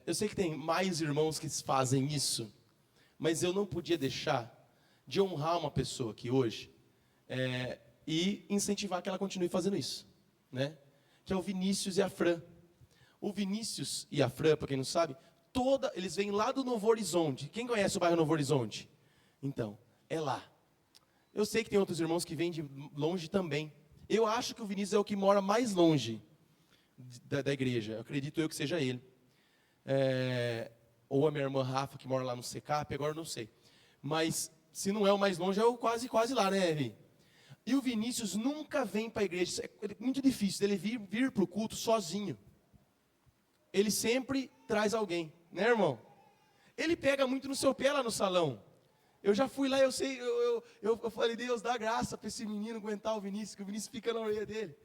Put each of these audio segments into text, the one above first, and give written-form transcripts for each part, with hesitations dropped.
Eu sei que tem mais irmãos que fazem isso, mas eu não podia deixar de honrar uma pessoa aqui hoje e incentivar que ela continue fazendo isso, né? Que é o Vinícius e a Fran. O Vinícius e a Fran, para quem não sabe, eles vêm lá do Novo Horizonte. Quem conhece o bairro Novo Horizonte? Então, é lá. Eu sei que tem outros irmãos que vêm de longe também. Eu acho que o Vinícius é o que mora mais longe da igreja. Eu acredito eu que seja ele. Ou a minha irmã Rafa, que mora lá no Secap, agora eu não sei. Mas, se não é o mais longe, é o quase lá, né, Vi? E o Vinícius nunca vem para a igreja. É muito difícil dele vir para o culto sozinho. Ele sempre traz alguém, né, irmão? Ele pega muito no seu pé lá no salão. Eu já fui lá, eu sei, eu falei, Deus, dá graça para esse menino aguentar o Vinícius, que o Vinícius fica na orelha dele.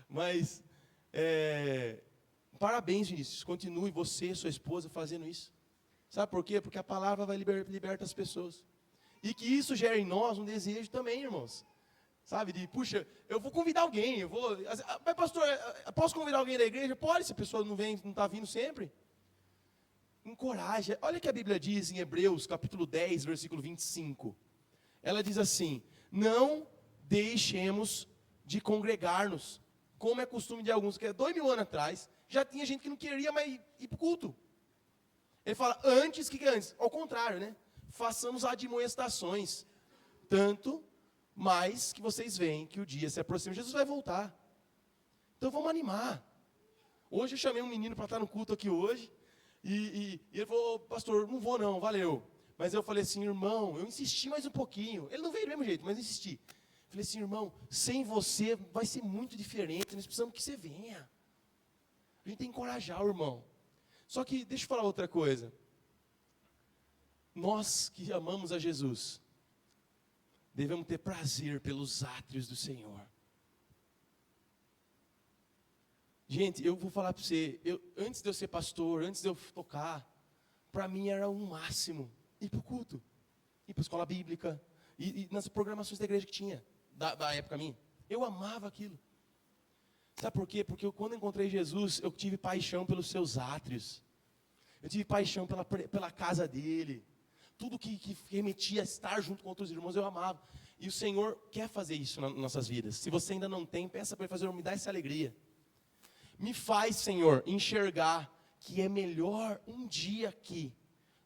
Mas, parabéns, Vinícius, continue você e sua esposa fazendo isso. Sabe por quê? Porque a palavra vai libertar as pessoas. E que isso gera em nós um desejo também, irmãos. Sabe, puxa, eu vou convidar alguém, mas pastor, posso convidar alguém da igreja? Pode, se a pessoa não está vindo sempre. Encoraja. Olha o que a Bíblia diz em Hebreus, capítulo 10, versículo 25. Ela diz assim: não deixemos de congregar-nos, como é costume de alguns, que 2000 anos atrás, já tinha gente que não queria mais ir para o culto. Ele fala, antes, o que é antes? Ao contrário, né? Façamos admoestações, tanto mais que vocês veem que o dia se aproxima, Jesus vai voltar. Então vamos animar. Hoje eu chamei um menino para estar no culto aqui hoje, e ele falou, pastor, não vou não, valeu. Mas eu falei assim, irmão, eu insisti mais um pouquinho. Ele não veio do mesmo jeito, mas eu insisti. Falei assim, irmão, sem você vai ser muito diferente, nós precisamos que você venha. A gente tem que encorajar o irmão. Só que, deixa eu falar outra coisa. Nós que amamos a Jesus, devemos ter prazer pelos átrios do Senhor. Gente, eu vou falar para você, antes de eu ser pastor, antes de eu tocar, para mim era um máximo ir para o culto, ir para a escola bíblica, e nas programações da igreja que tinha, da época minha. Eu amava aquilo. Sabe por quê? Porque quando eu encontrei Jesus, eu tive paixão pelos seus átrios. Eu tive paixão pela casa dele. Tudo que remetia a estar junto com outros irmãos, eu amava. E o Senhor quer fazer isso nas nossas vidas. Se você ainda não tem, peça para Ele fazer, me dá essa alegria. Me faz, Senhor, enxergar que é melhor um dia aqui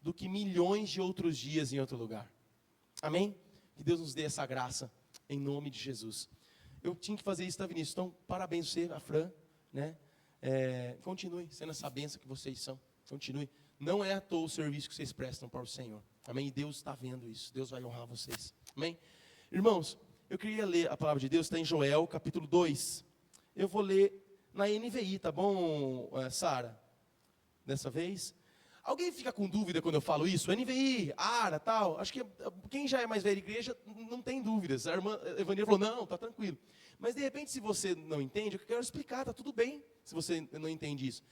do que milhões de outros dias em outro lugar. Amém? Que Deus nos dê essa graça, em nome de Jesus. Eu tinha que fazer isso, tá, Vinícius? Então, parabéns você, a Fran, né? Continue sendo essa bênção que vocês são. Continue. Não é à toa o serviço que vocês prestam para o Senhor. Amém? E Deus está vendo isso. Deus vai honrar vocês. Amém? Irmãos, eu queria ler a palavra de Deus, está em Joel, capítulo 2. Eu vou ler na NVI, tá bom, Sara? Dessa vez. Alguém fica com dúvida quando eu falo isso? NVI, ARA, tal. Acho que quem já é mais velho da igreja não tem dúvidas. A irmã Evangelho falou, não, está tranquilo. Mas de repente, se você não entende, eu quero explicar, está tudo bem se você não entende isso.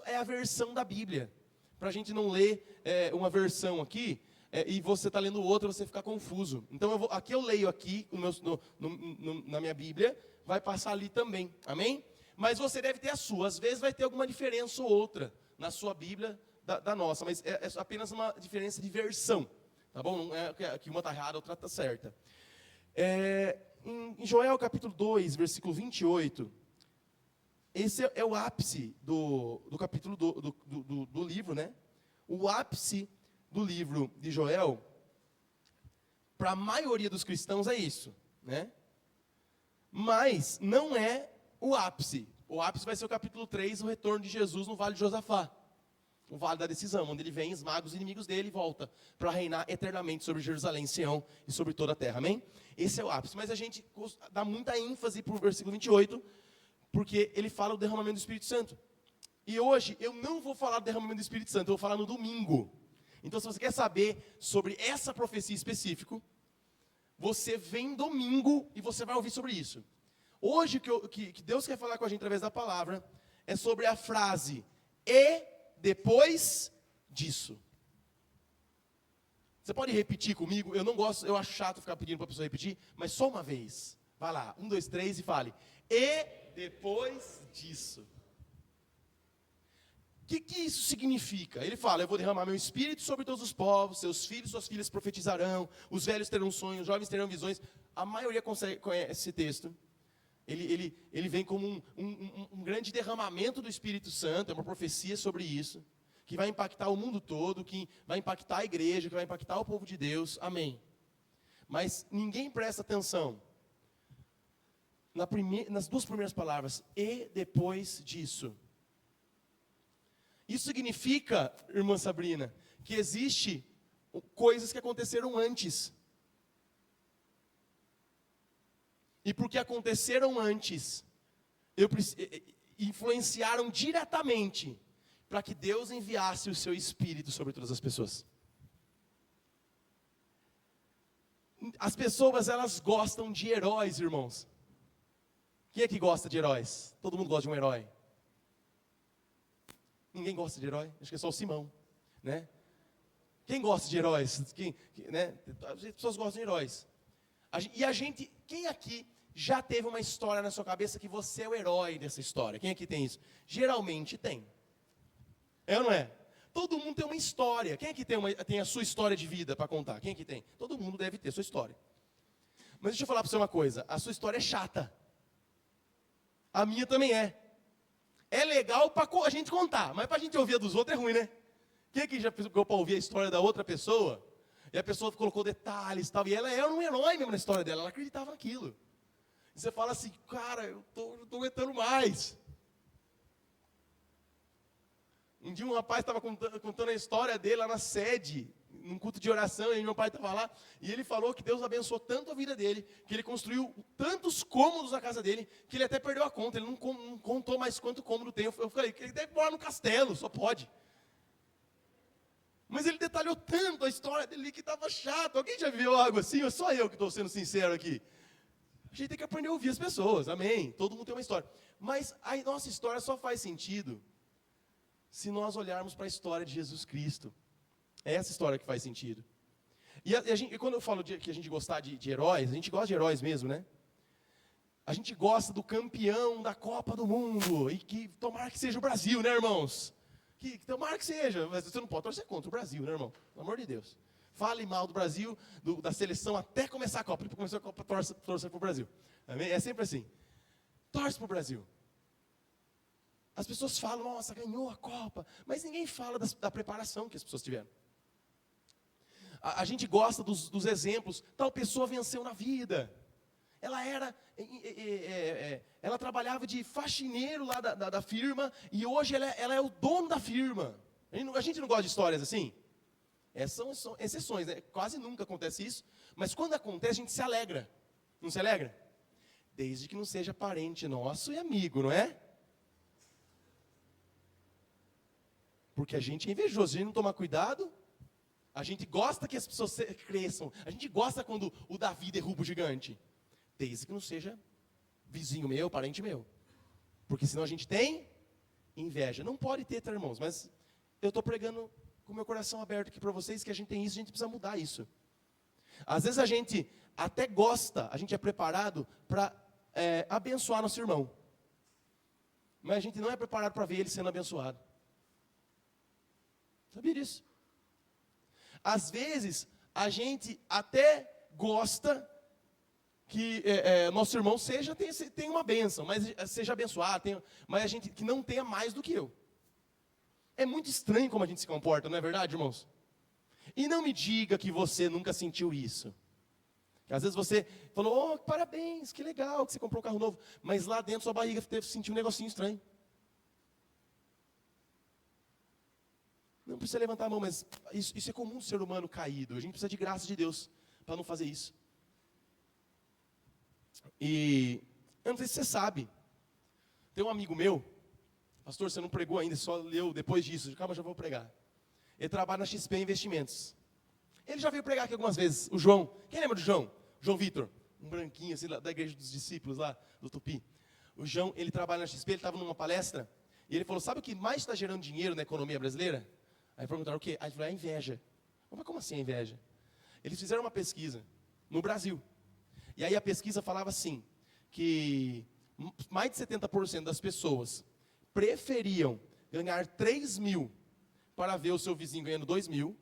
É a versão da Bíblia. Para a gente não ler uma versão aqui, e você está lendo outra, você ficar confuso. Então, aqui eu leio aqui, na minha Bíblia, vai passar ali também. Amém? Mas você deve ter a sua. Às vezes vai ter alguma diferença ou outra na sua Bíblia da nossa. Mas é apenas uma diferença de versão. Tá bom? Não é que uma está errada, a outra está certa. Em Joel capítulo 2, versículo 28, esse é o ápice do capítulo do livro, né? O ápice do livro de Joel, para a maioria dos cristãos é isso, né? Mas não é o ápice. O ápice vai ser o capítulo 3, o retorno de Jesus no Vale de Josafá. O Vale da Decisão, onde ele vem, esmaga os inimigos dele e volta para reinar eternamente sobre Jerusalém, Sião e sobre toda a terra, amém? Esse é o ápice, mas a gente dá muita ênfase para o versículo 28, porque ele fala o derramamento do Espírito Santo. E hoje eu não vou falar do derramamento do Espírito Santo, eu vou falar no domingo. Então se você quer saber sobre essa profecia específica, você vem domingo e você vai ouvir sobre isso. Hoje o que Deus quer falar com a gente através da palavra é sobre a frase, e depois disso. Você pode repetir comigo? Eu não gosto, eu acho chato ficar pedindo para a pessoa repetir, mas só uma vez. Vai lá, 1, 2, 3 e fale. E depois disso. que isso significa? Ele fala, eu vou derramar meu espírito sobre todos os povos, seus filhos, suas filhas profetizarão, os velhos terão sonhos, os jovens terão visões. A maioria conhece esse texto. Ele vem como um grande derramamento do Espírito Santo, é uma profecia sobre isso, que vai impactar o mundo todo, que vai impactar a igreja, que vai impactar o povo de Deus. Amém. Mas ninguém presta atenção nas duas primeiras palavras, e depois disso. Isso significa, irmã Sabrina, que existe coisas que aconteceram antes. E porque aconteceram antes, influenciaram diretamente para que Deus enviasse o seu Espírito sobre todas as pessoas. As pessoas, elas gostam de heróis, irmãos. Quem é que gosta de heróis? Todo mundo gosta de um herói. Ninguém gosta de herói, acho que é só o Simão, né? Quem gosta de heróis? Né? As pessoas gostam de heróis. Quem aqui já teve uma história na sua cabeça que você é o herói dessa história? Quem aqui tem isso? Geralmente tem. É ou não é? Todo mundo tem uma história. Quem aqui tem a sua história de vida para contar? Quem aqui tem? Todo mundo deve ter a sua história. Mas deixa eu falar para você uma coisa. A sua história é chata. A minha também é. É legal para a gente contar, mas para a gente ouvir a dos outros é ruim, né? Quem aqui já pegou para ouvir a história da outra pessoa? E a pessoa colocou detalhes e tal. E ela era um herói mesmo na história dela. Ela acreditava naquilo. E você fala assim, cara, eu tô aguentando mais. Um dia um rapaz estava contando a história dele lá na sede, num culto de oração, e meu pai estava lá, e ele falou que Deus abençoou tanto a vida dele, que ele construiu tantos cômodos na casa dele, que ele até perdeu a conta, ele não contou mais quanto cômodo tem. Eu falei, ele deve morar no castelo, só pode. Mas ele detalhou tanto a história dele que estava chato. Alguém já viveu algo assim? Ou só eu que estou sendo sincero aqui? A gente tem que aprender a ouvir as pessoas, amém? Todo mundo tem uma história. Mas a nossa história só faz sentido se nós olharmos para a história de Jesus Cristo. É essa história que faz sentido. E quando eu falo que a gente gostar de heróis, a gente gosta de heróis mesmo, né? A gente gosta do campeão da Copa do Mundo. E que tomara que seja o Brasil, né, irmãos? Que tomara que seja. Mas você não pode torcer contra o Brasil, né, irmão? Pelo amor de Deus. Fale mal do Brasil, da seleção, até começar a Copa. Depois começar a Copa, torce para o Brasil. Amém? É sempre assim. Torce para o Brasil. As pessoas falam, nossa, ganhou a Copa. Mas ninguém fala da preparação que as pessoas tiveram. A gente gosta dos exemplos. Tal pessoa venceu na vida. Ela trabalhava de faxineiro lá da firma. E hoje ela é o dono da firma. A gente não gosta de histórias assim? São exceções, né? Quase nunca acontece isso. Mas quando acontece, a gente se alegra. Não se alegra? Desde que não seja parente nosso e amigo, não é? Porque a gente é invejoso, se a gente não tomar cuidado, a gente gosta que as pessoas cresçam. A gente gosta quando o Davi derruba o gigante. Desde que não seja vizinho meu, parente meu. Porque senão a gente tem inveja. Não pode ter, tá, irmãos? Mas eu estou pregando com o meu coração aberto aqui para vocês que a gente tem isso, a gente precisa mudar isso. Às vezes a gente até gosta, a gente é preparado para abençoar nosso irmão. Mas a gente não é preparado para ver ele sendo abençoado. Sabia disso? Às vezes, a gente até gosta que nosso irmão tenha uma bênção, mas seja abençoado, mas a gente que não tenha mais do que eu. É muito estranho como a gente se comporta, não é verdade, irmãos? E não me diga que você nunca sentiu isso. Que às vezes você falou, parabéns, que legal que você comprou um carro novo, mas lá dentro sua barriga sentiu um negocinho estranho. Não precisa levantar a mão, mas isso é comum do ser humano caído. A gente precisa de graça de Deus para não fazer isso. E eu não sei se você sabe. Tem um amigo meu, pastor, você não pregou ainda, só leu depois disso. Calma, já vou pregar. Ele trabalha na XP Investimentos. Ele já veio pregar aqui algumas vezes. O João, quem lembra do João? João Vitor, um branquinho assim, da igreja dos discípulos lá, do Tupi. O João, ele trabalha na XP, ele estava numa palestra, e ele falou, sabe o que mais está gerando dinheiro na economia brasileira? Aí perguntaram o quê? Aí ele falou, a inveja. Mas como assim a inveja? Eles fizeram uma pesquisa no Brasil. E aí a pesquisa falava assim, que mais de 70% das pessoas preferiam ganhar 3.000 para ver o seu vizinho ganhando 2.000,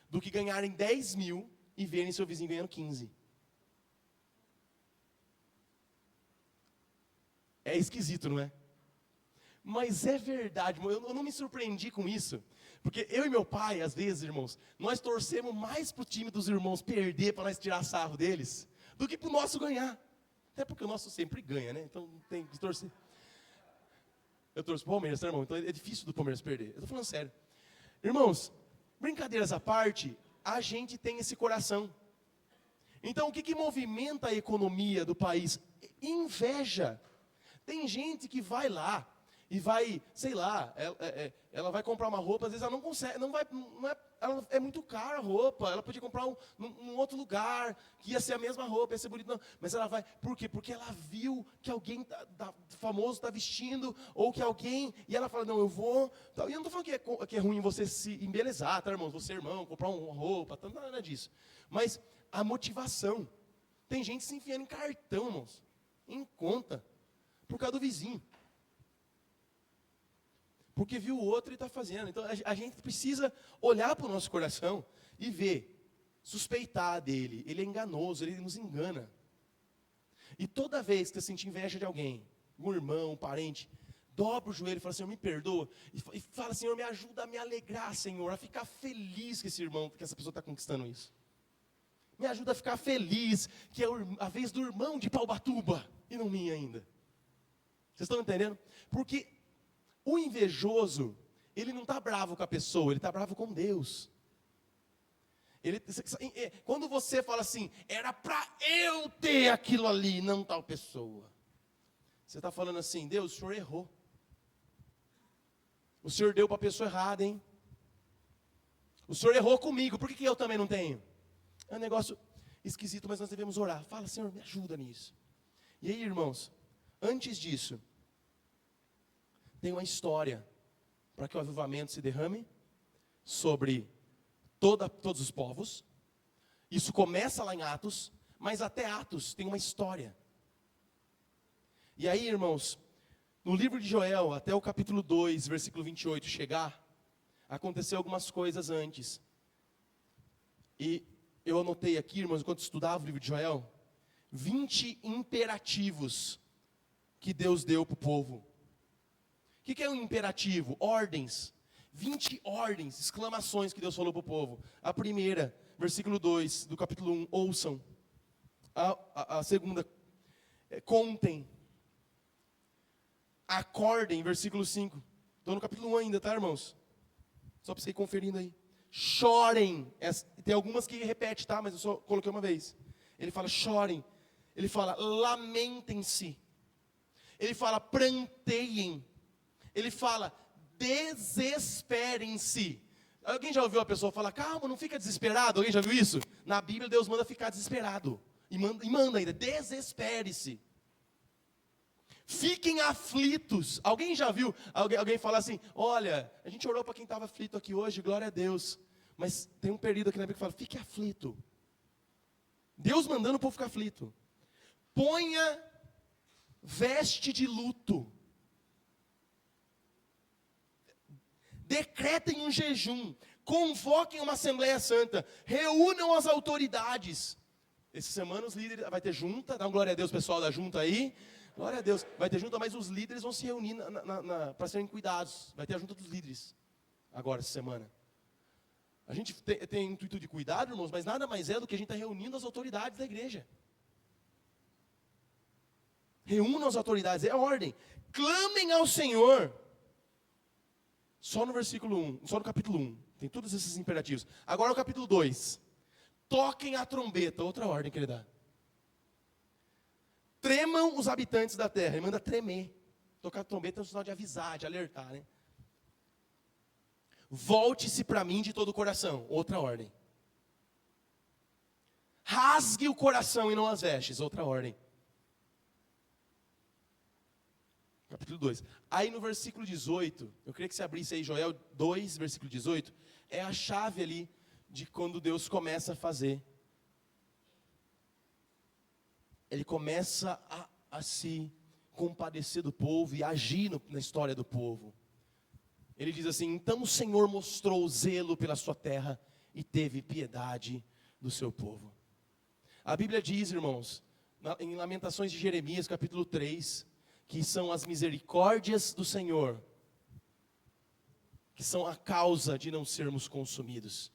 do que ganharem 10.000 e verem seu vizinho ganhando 15. É esquisito, não é? Mas é verdade, eu não me surpreendi com isso. Porque eu e meu pai, às vezes, irmãos, nós torcemos mais para o time dos irmãos perder, para nós tirar sarro deles, do que para o nosso ganhar. Até porque o nosso sempre ganha, né? Então tem que torcer. Eu torço para o Palmeiras, tá, irmão? Então é difícil do Palmeiras perder. Eu estou falando sério. Irmãos, brincadeiras à parte, a gente tem esse coração. Então o que movimenta a economia do país? Inveja. Tem gente que vai lá e vai, sei lá, ela vai comprar uma roupa, às vezes ela não consegue, é muito cara a roupa, ela podia comprar num outro lugar, que ia ser a mesma roupa, ia ser bonito, não, mas ela vai, por quê? Porque ela viu que alguém famoso está vestindo, ou que alguém, e ela fala, não, eu vou, e eu não estou falando que é ruim você se embelezar, tá, irmão, você irmão, comprar uma roupa, nada disso, mas a motivação, tem gente se enfiando em cartão, irmãos, em conta, por causa do vizinho. Porque viu o outro e está fazendo. Então a gente precisa olhar para o nosso coração e ver, suspeitar dele. Ele é enganoso, ele nos engana. E toda vez que você sentir inveja de alguém, um irmão, um parente, dobra o joelho e fala, Senhor, me perdoa. E fala, Senhor, me ajuda a me alegrar, Senhor, a ficar feliz que esse irmão, que essa pessoa está conquistando isso. Me ajuda a ficar feliz que é a vez do irmão de Paubatuba e não minha ainda. Vocês estão entendendo? Porque o invejoso, ele não está bravo com a pessoa, ele está bravo com Deus. Quando você fala assim, era para eu ter aquilo ali, não tal pessoa. Você está falando assim, Deus, o Senhor errou. O Senhor deu para a pessoa errada, hein? O Senhor errou comigo, por que eu também não tenho? É um negócio esquisito, mas nós devemos orar. Fala, Senhor, me ajuda nisso. E aí, irmãos, antes disso, tem uma história para que o avivamento se derrame sobre todos os povos. Isso começa lá em Atos, mas até Atos tem uma história. E aí, irmãos, no livro de Joel, até o capítulo 2, versículo 28 chegar, aconteceu algumas coisas antes. E eu anotei aqui, irmãos, enquanto estudava o livro de Joel, 20 imperativos que Deus deu para o povo. O que é um imperativo? Ordens. 20 ordens, exclamações que Deus falou para o povo. A primeira, versículo 2 do capítulo 1, ouçam. A segunda, contem. Acordem, versículo 5. Estou no capítulo 1 ainda, tá, irmãos? Só para você ir conferindo aí. Chorem. Tem algumas que repete, tá? Mas eu só coloquei uma vez. Ele fala, chorem. Ele fala, lamentem-se. Ele fala, pranteiem. Ele fala, desesperem-se. Alguém já ouviu a pessoa falar, calma, não fica desesperado? Alguém já viu isso? Na Bíblia, Deus manda ficar desesperado. E manda ainda, desespere-se. Fiquem aflitos. Alguém já viu alguém falar assim, olha, a gente orou para quem estava aflito aqui hoje, glória a Deus. Mas tem um período aqui na Bíblia que fala, fique aflito. Deus mandando o povo ficar aflito. Ponha veste de luto. Decretem um jejum, convoquem uma Assembleia Santa, reúnam as autoridades. Essa semana os líderes, vai ter junta, dá uma glória a Deus pessoal da junta aí, glória a Deus, vai ter junta, mas os líderes vão se reunir para serem cuidados, vai ter a junta dos líderes, agora essa semana. A gente tem intuito de cuidado, irmãos, mas nada mais é do que a gente está reunindo as autoridades da igreja. Reúnam as autoridades, é a ordem, clamem ao Senhor. Só no versículo 1, só no capítulo 1, tem todos esses imperativos. Agora o capítulo 2, toquem a trombeta, outra ordem que ele dá. Tremam os habitantes da terra, ele manda tremer. Tocar a trombeta é um sinal de avisar, de alertar, né? Volte-se para mim de todo o coração, outra ordem. Rasgue o coração e não as vestes, outra ordem. Capítulo 2. Aí no versículo 18, eu queria que você abrisse aí Joel 2, versículo 18, é a chave ali de quando Deus começa a fazer. Ele começa a se compadecer do povo e agir na história do povo. Ele diz assim: então o Senhor mostrou zelo pela sua terra e teve piedade do seu povo. A Bíblia diz, irmãos, em Lamentações de Jeremias, capítulo 3, que são as misericórdias do Senhor, que são a causa de não sermos consumidos.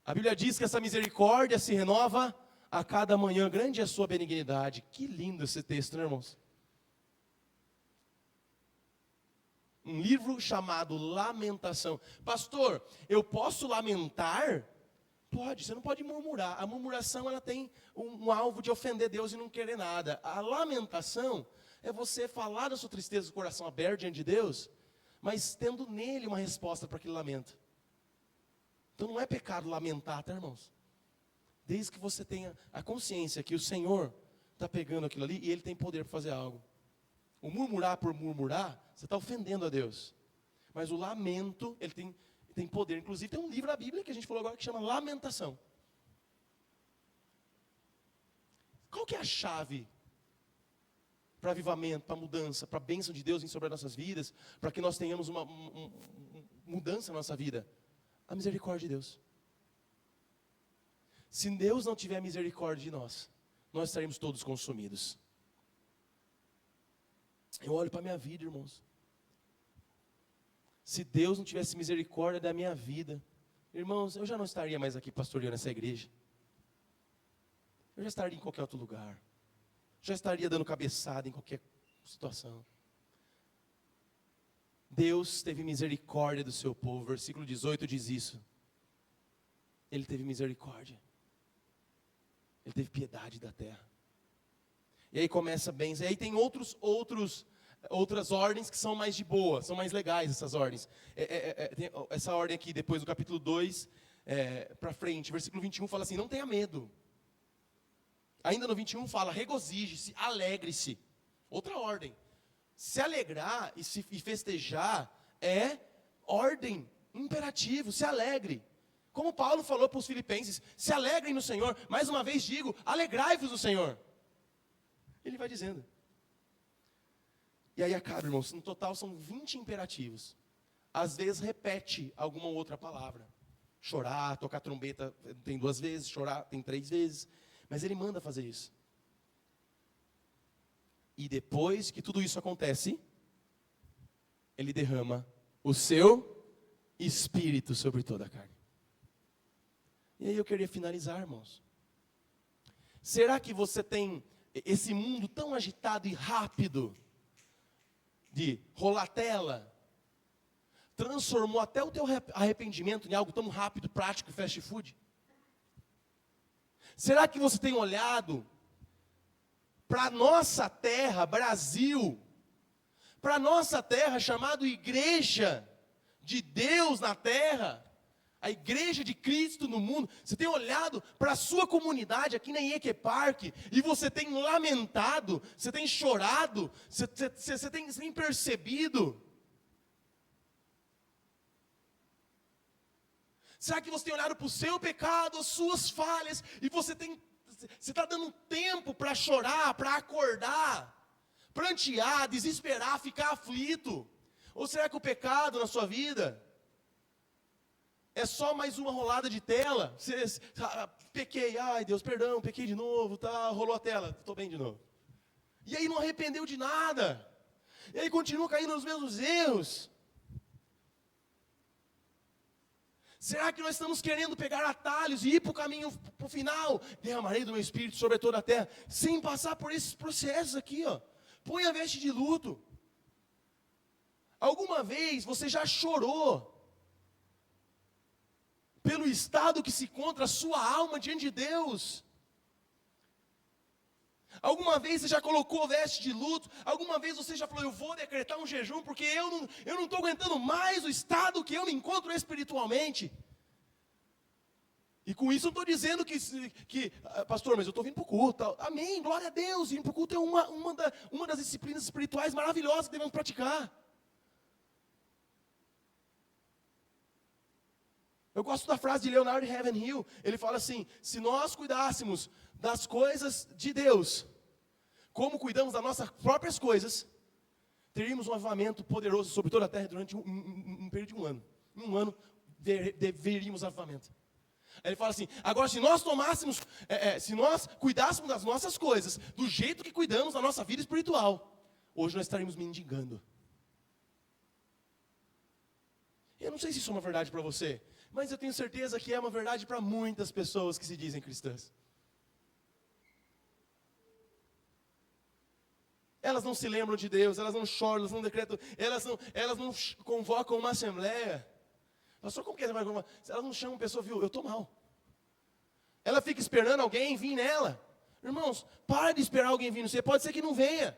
A Bíblia diz que essa misericórdia se renova a cada manhã, grande é a sua benignidade. Que lindo esse texto, né, irmãos? Um livro chamado Lamentação. Pastor, eu posso lamentar? Pode, você não pode murmurar. A murmuração, ela tem um alvo de ofender Deus e não querer nada. A lamentação é você falar da sua tristeza com o coração aberto diante de Deus, mas tendo nele uma resposta para aquele lamento. Então não é pecado lamentar, tá, irmãos? Desde que você tenha a consciência que o Senhor está pegando aquilo ali e Ele tem poder para fazer algo. O murmurar por murmurar, você está ofendendo a Deus. Mas o lamento, ele tem poder. Inclusive tem um livro na Bíblia que a gente falou agora que chama Lamentação. Qual que é a chave para avivamento, para mudança, para a bênção de Deus vir sobre as nossas vidas, para que nós tenhamos uma mudança na nossa vida? A misericórdia de Deus. Se Deus não tiver misericórdia de nós estaremos todos consumidos. Eu olho para a minha vida, irmãos. Se Deus não tivesse misericórdia da minha vida, irmãos, eu já não estaria mais aqui pastoreando essa igreja. Eu já estaria em qualquer outro lugar. Já estaria dando cabeçada em qualquer situação. Deus teve misericórdia do seu povo. Versículo 18 diz isso. Ele teve misericórdia. Ele teve piedade da terra. E aí começa bem. E aí tem outras ordens que são mais de boa, são mais legais essas ordens. Tem essa ordem aqui, depois do capítulo 2, para frente, versículo 21 fala assim: não tenha medo. Ainda no 21 fala: regozije-se, alegre-se. Outra ordem. Se alegrar e festejar é ordem, imperativo, se alegre. Como Paulo falou para os filipenses: se alegrem no Senhor. Mais uma vez digo, alegrai-vos no Senhor. Ele vai dizendo. E aí acaba, irmãos, no total são 20 imperativos. Às vezes repete alguma outra palavra. Chorar, tocar trombeta tem 2 vezes, chorar tem 3 vezes. Mas ele manda fazer isso. E depois que tudo isso acontece, ele derrama o seu Espírito sobre toda a carne. E aí eu queria finalizar, irmãos. Será que você tem esse mundo tão agitado e rápido, de rolar tela, transformou até o teu arrependimento em algo tão rápido, prático e fast food? Será que você tem olhado para a nossa terra, Brasil, para a nossa terra chamada Igreja de Deus na terra, a Igreja de Cristo no mundo? Você tem olhado para a sua comunidade aqui na IEQ Park e você tem lamentado, você tem chorado, você tem percebido? Será que você tem olhado para o seu pecado, as suas falhas, e você está dando tempo para chorar, para acordar, prantear, desesperar, ficar aflito? Ou será que o pecado na sua vida é só mais uma rolada de tela? Pequei, ai Deus, perdão, pequei de novo, tá, rolou a tela, estou bem de novo. E aí não arrependeu de nada. E aí continua caindo nos mesmos erros. Será que nós estamos querendo pegar atalhos e ir para o caminho, para o final? Derramarei do meu Espírito sobre toda a terra, sem passar por esses processos aqui, ó. Põe a veste de luto. Alguma vez você já chorou pelo estado que se encontra a sua alma diante de Deus? Alguma vez você já colocou veste de luto? Alguma vez você já falou: eu vou decretar um jejum porque eu não estou aguentando mais o estado que eu me encontro espiritualmente? E com isso eu não estou dizendo que pastor, mas eu estou vindo para o culto. Amém, glória a Deus. Vir para o culto é uma das disciplinas espirituais maravilhosas que devemos praticar. Eu gosto da frase de Leonard Ravenhill. Ele fala assim: se nós cuidássemos das coisas de Deus como cuidamos das nossas próprias coisas, teríamos um avivamento poderoso sobre toda a terra durante um período de um ano. Em um ano, veríamos avivamento. Aí ele fala assim, agora se nós tomássemos, se nós cuidássemos das nossas coisas, do jeito que cuidamos da nossa vida espiritual, hoje nós estaríamos mendigando. Eu não sei se isso é uma verdade para você, mas eu tenho certeza que é uma verdade para muitas pessoas que se dizem cristãs. Elas não se lembram de Deus, elas não choram, elas não decretam, elas não convocam uma assembleia. Pastor, como que é? Elas não chamam pessoa, viu? Eu estou mal. Ela fica esperando alguém vir nela. Irmãos, para de esperar alguém vir no você. Pode ser que não venha.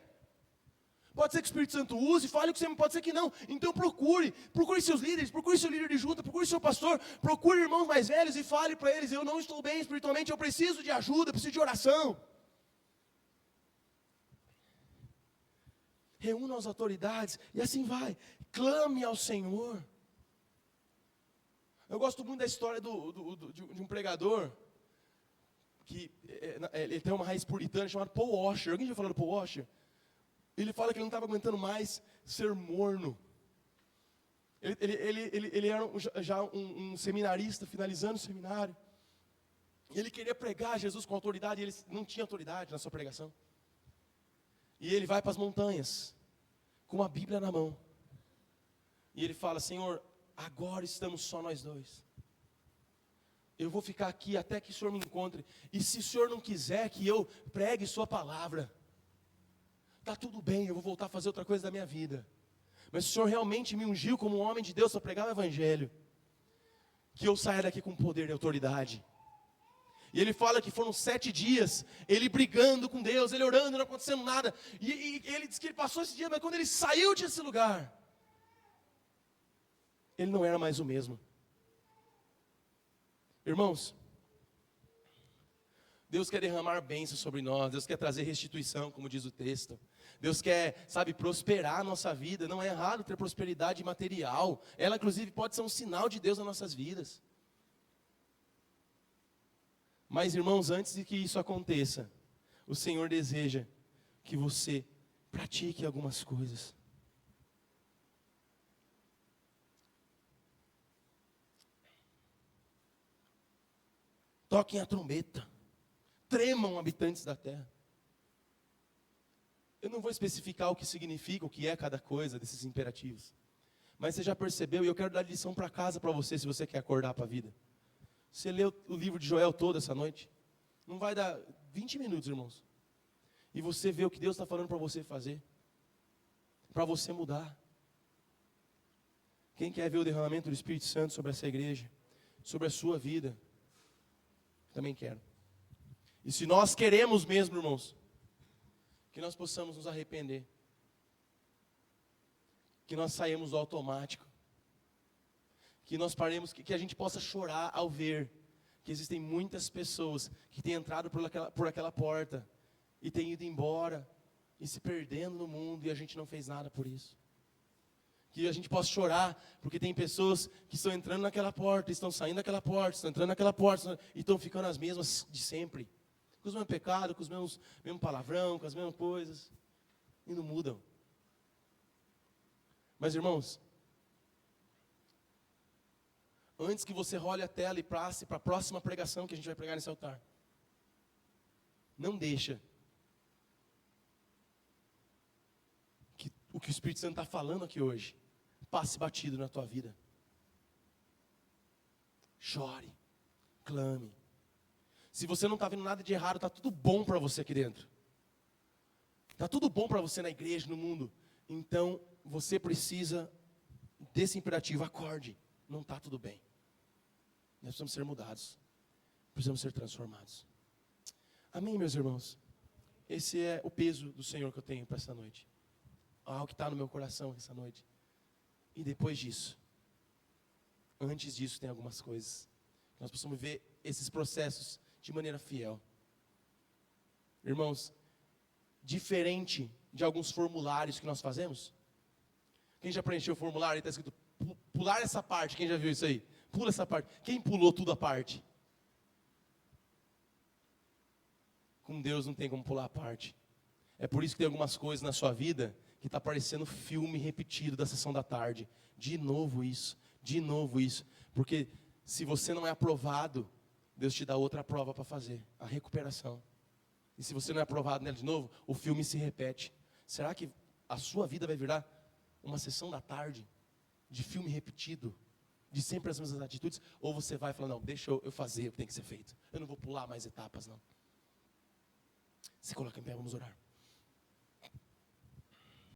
Pode ser que o Espírito Santo use, fale o que você, pode ser que não. Então procure seus líderes, procure seu líder de junta, procure seu pastor, procure irmãos mais velhos e fale para eles, eu não estou bem espiritualmente, eu preciso de ajuda, eu preciso de oração. Reúna as autoridades e assim vai. Clame ao Senhor. Eu gosto muito da história de um pregador, que ele tem uma raiz puritana chamada Paul Washer. Alguém já falou do Paul Washer? Ele fala que ele não estava aguentando mais ser morno. Ele era já um seminarista, finalizando o seminário. E ele queria pregar Jesus com autoridade, e ele não tinha autoridade na sua pregação. E ele vai para as montanhas, com a Bíblia na mão. E ele fala, Senhor, agora estamos só nós dois. Eu vou ficar aqui até que o Senhor me encontre. E se o Senhor não quiser que eu pregue sua palavra, está tudo bem, eu vou voltar a fazer outra coisa da minha vida. Mas se o Senhor realmente me ungiu como um homem de Deus para pregar o Evangelho, que eu saia daqui com poder e autoridade. E ele fala que foram 7 dias, ele brigando com Deus, ele orando, não acontecendo nada. E ele diz que ele passou esse dia, mas quando ele saiu desse lugar, ele não era mais o mesmo. Irmãos, Deus quer derramar bênçãos sobre nós, Deus quer trazer restituição, como diz o texto. Deus quer, prosperar a nossa vida. Não é errado ter prosperidade material. Ela, inclusive, pode ser um sinal de Deus nas nossas vidas. Mas, irmãos, antes de que isso aconteça, o Senhor deseja que você pratique algumas coisas. Toquem a trombeta. Tremam, habitantes da terra. Eu não vou especificar o que significa, o que é cada coisa desses imperativos. Mas você já percebeu, e eu quero dar lição para casa para você, se você quer acordar para a vida. Você lê o livro de Joel todo essa noite. Não vai dar 20 minutos, irmãos. E você vê o que Deus está falando para você fazer. Para você mudar. Quem quer ver o derramamento do Espírito Santo sobre essa igreja, sobre a sua vida, também quero. E se nós queremos mesmo, irmãos, que nós possamos nos arrepender, que nós saímos do automático, que nós paremos, que a gente possa chorar ao ver que existem muitas pessoas que têm entrado por aquela porta e têm ido embora e se perdendo no mundo, e a gente não fez nada por isso. Que a gente possa chorar porque tem pessoas que estão entrando naquela porta, estão saindo daquela porta, estão entrando naquela porta e estão ficando as mesmas de sempre, com os mesmos pecados, com os mesmos palavrão, com as mesmas coisas, e não mudam. Mas, irmãos, antes que você role a tela e passe para a próxima pregação que a gente vai pregar nesse altar, não deixa que o que o Espírito Santo está falando aqui hoje passe batido na tua vida. Chore, clame. Se você não está vendo nada de errado, está tudo bom para você aqui dentro. Está tudo bom para você na igreja, no mundo. Então, você precisa desse imperativo, acorde. Não está tudo bem. Nós precisamos ser mudados. Precisamos ser transformados. Amém, meus irmãos? Esse é o peso do Senhor que eu tenho para essa noite. Algo que está no meu coração essa noite. E depois disso, antes disso, tem algumas coisas. Nós precisamos ver esses processos de maneira fiel. Irmãos, diferente de alguns formulários que nós fazemos. Quem já preencheu o formulário e está escrito pular essa parte? Quem já viu isso aí? Pula essa parte. Quem pulou tudo a parte? Com Deus não tem como pular a parte. É por isso que tem algumas coisas na sua vida que está parecendo filme repetido da sessão da tarde. De novo isso, porque se você não é aprovado, Deus te dá outra prova para fazer, a recuperação. E se você não é aprovado nela de novo, o filme se repete. Será que a sua vida vai virar uma sessão da tarde, de filme repetido, de sempre as mesmas atitudes? Ou você vai falar, não, deixa eu fazer o que tem que ser feito. Eu não vou pular mais etapas, não. Se coloca em pé, vamos orar.